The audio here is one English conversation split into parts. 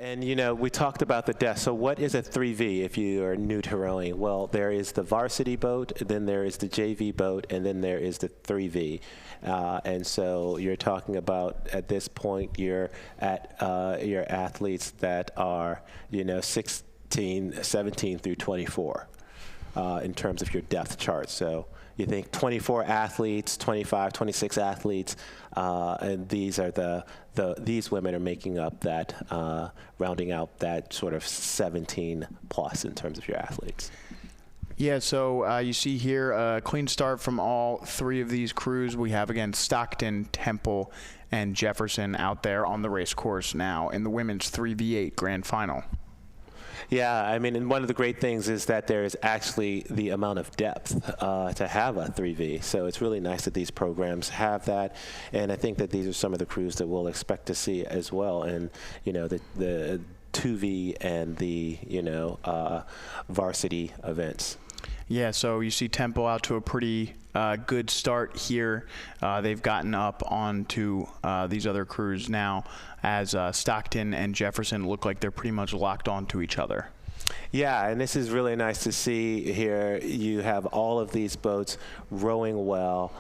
And we talked about the depth. So what is a 3V if you are new to rowing? Well, there is the varsity boat, then there is the JV boat, and then there is the 3V. And so you're talking about, at this point, you're at your athletes that are 16, 17 through 24 in terms of your depth chart. So you think 24 athletes, 25, 26 athletes, and these are these women are making up that, rounding out that sort of 17 plus in terms of your athletes. Yeah, so you see here a clean start from all three of these crews. We have, again, Stockton, Temple, and Jefferson out there on the race course now in the women's 3v8 grand final. Yeah, I mean, and one of the great things is that there is actually the amount of depth to have a 3V. So it's really nice that these programs have that, and I think that these are some of the crews that we'll expect to see as well. And the 2V and the varsity events. Yeah, so you see Temple out to a pretty good start here. They've gotten up onto these other crews now, as Stockton and Jefferson look like they're pretty much locked onto each other. Yeah, and this is really nice to see here. You have all of these boats rowing well.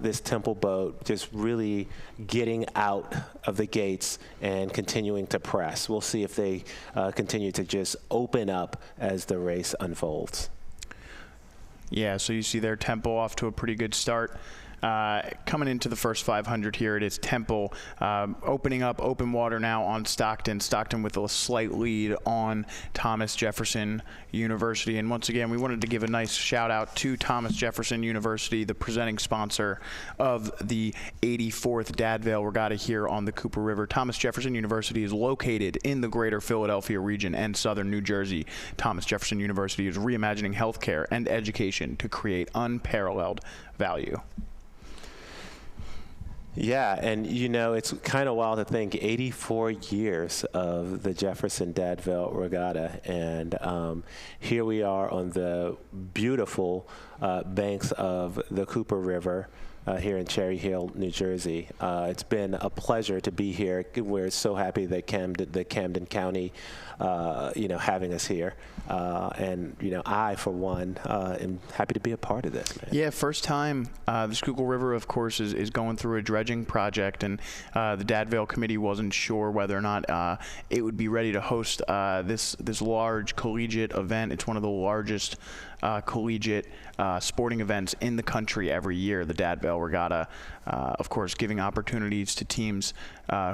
This Temple boat just really getting out of the gates and continuing to press. We'll see if they continue to just open up as the race unfolds. Yeah, so you see their Temple off to a pretty good start. Coming into the first 500 here, it is Temple opening up open water now on Stockton. Stockton with a slight lead on Thomas Jefferson University. And once again, we wanted to give a nice shout out to Thomas Jefferson University, the presenting sponsor of the 84th Dad Vail Regatta here on the Cooper River. Thomas Jefferson University is located in the greater Philadelphia region and southern New Jersey. Thomas Jefferson University is reimagining healthcare and education to create unparalleled value. Yeah, and it's kind of wild to think 84 years of the Jefferson Dad Vail Regatta, and here we are on the beautiful banks of the Cooper River here in Cherry Hill, New Jersey. It's been a pleasure to be here. We're so happy that Camden County, having us here, and I, for one, am happy to be a part of this. Man. Yeah, first time. The Schuylkill River, of course, is going through a dredging project, and the Dad Vail Committee wasn't sure whether or not it would be ready to host this large collegiate event. It's one of the largest collegiate sporting events in the country every year, the Dad Vail Regatta, of course, giving opportunities to teams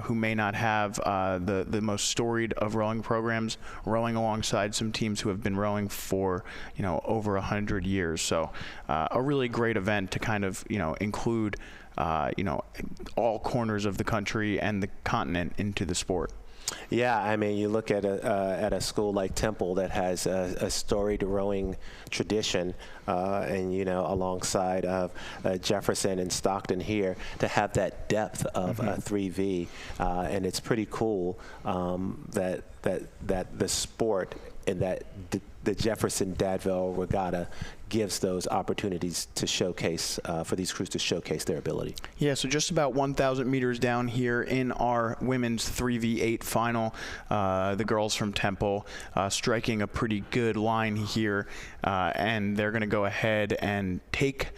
who may not have the most storied of rowing programs, rowing alongside some teams who have been rowing for over 100 years. So a really great event to kind of include all corners of the country and the continent into the sport. Yeah, I mean, you look at a school like Temple that has a storied rowing tradition, and alongside of Jefferson and Stockton here, to have that depth of 3V, and it's pretty cool that the sport and that the Jefferson Dad Vail Regatta gives those opportunities to showcase, for these crews to showcase their ability. Yeah, so just about 1,000 meters down here in our women's 3v8 final, the girls from Temple striking a pretty good line here, and they're going to go ahead and take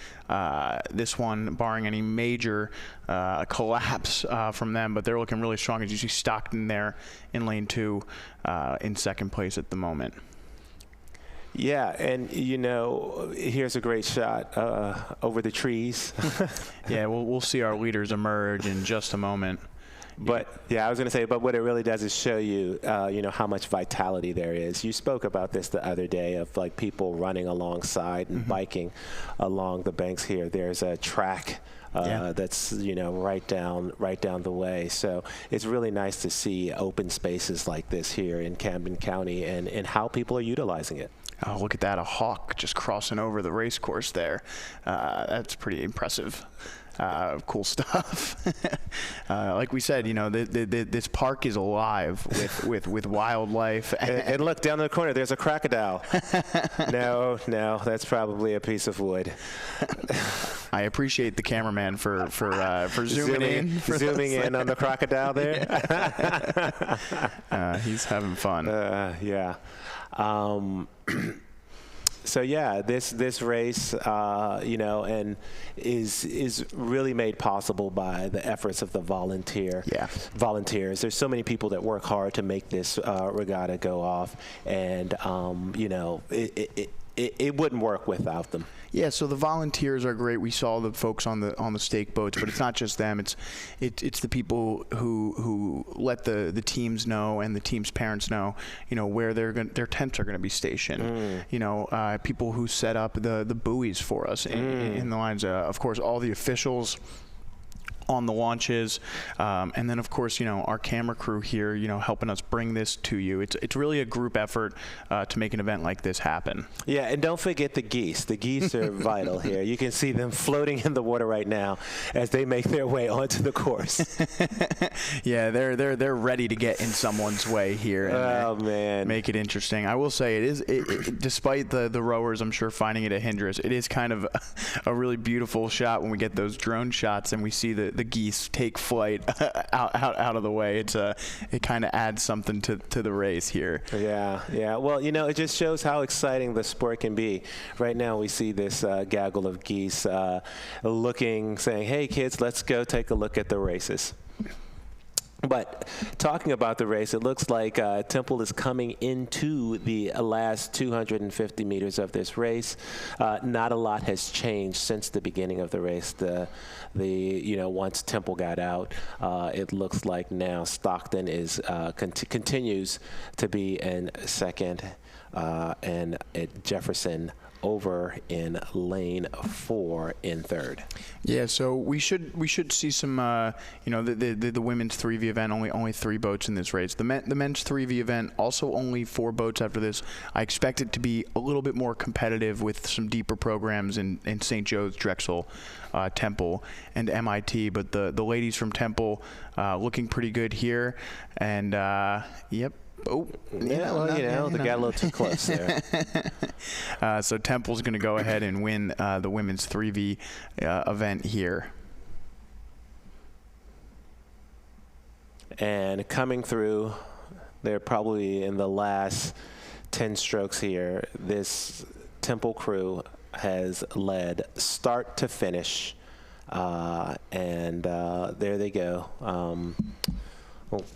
this one, barring any major collapse from them, but they're looking really strong, as you see Stockton there in lane 2 in second place at the moment. Yeah, and here's a great shot over the trees. Yeah, we'll see our leaders emerge in just a moment. But yeah, I was going to say, but what it really does is show you, how much vitality there is. You spoke about this the other day of like people running alongside and biking along the banks here. There's a track that's right down the way. So it's really nice to see open spaces like this here in Camden County and how people are utilizing it. Oh, look at that, a hawk just crossing over the race course there. That's pretty impressive. cool stuff. Like we said, this park is alive with wildlife. And look, down in the corner, there's a crocodile. No, that's probably a piece of wood. I appreciate the cameraman for zooming in on the crocodile there. He's having fun. Yeah. So yeah, this race, and is really made possible by the efforts of the volunteers. There's so many people that work hard to make this regatta go off, and it wouldn't work without them. Yeah, so the volunteers are great. We saw the folks on the stake boats, but it's not just them. It's the people who let the teams know and the teams' parents know, where their tents are going to be stationed. People who set up the buoys for us in the lines. Of course, all the officials on the launches, and then of course our camera crew here helping us bring this to you. It's really a group effort to make an event like this happen. Yeah, and don't forget the geese. The geese are vital here. You can see them floating in the water right now as they make their way onto the course. Yeah, they're ready to get in someone's way here and make it interesting. I will say despite the rowers, I'm sure, finding it a hindrance, it is kind of a really beautiful shot when we get those drone shots and we see the geese take flight out of the way. It kind of adds something to the race here. Yeah. Well, it just shows how exciting the sport can be. Right now we see this gaggle of geese saying, "Hey kids, let's go take a look at the races." But talking about the race, it looks like Temple is coming into the last 250 meters of this race. Not a lot has changed since the beginning of the race. Once Temple got out, it looks like now Stockton is continues to be in second, and Jefferson over in lane 4 in third. Yeah, so we should see some the women's 3V event, only 3 boats in this race. The men's 3V event, also only 4 boats after this. I expect it to be a little bit more competitive with some deeper programs in St. Joe's, Drexel, Temple, and MIT, but the ladies from Temple looking pretty good here, and yep. Oh, yeah, well, they got a little too close there. So Temple's going to go ahead and win the women's 3V event here. And coming through, they're probably in the last 10 strokes here. This Temple crew has led start to finish, and there they go.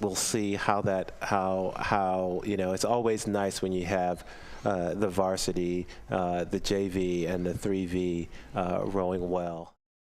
We'll see how it's always nice when you have the varsity, the JV, and the 3V rowing well.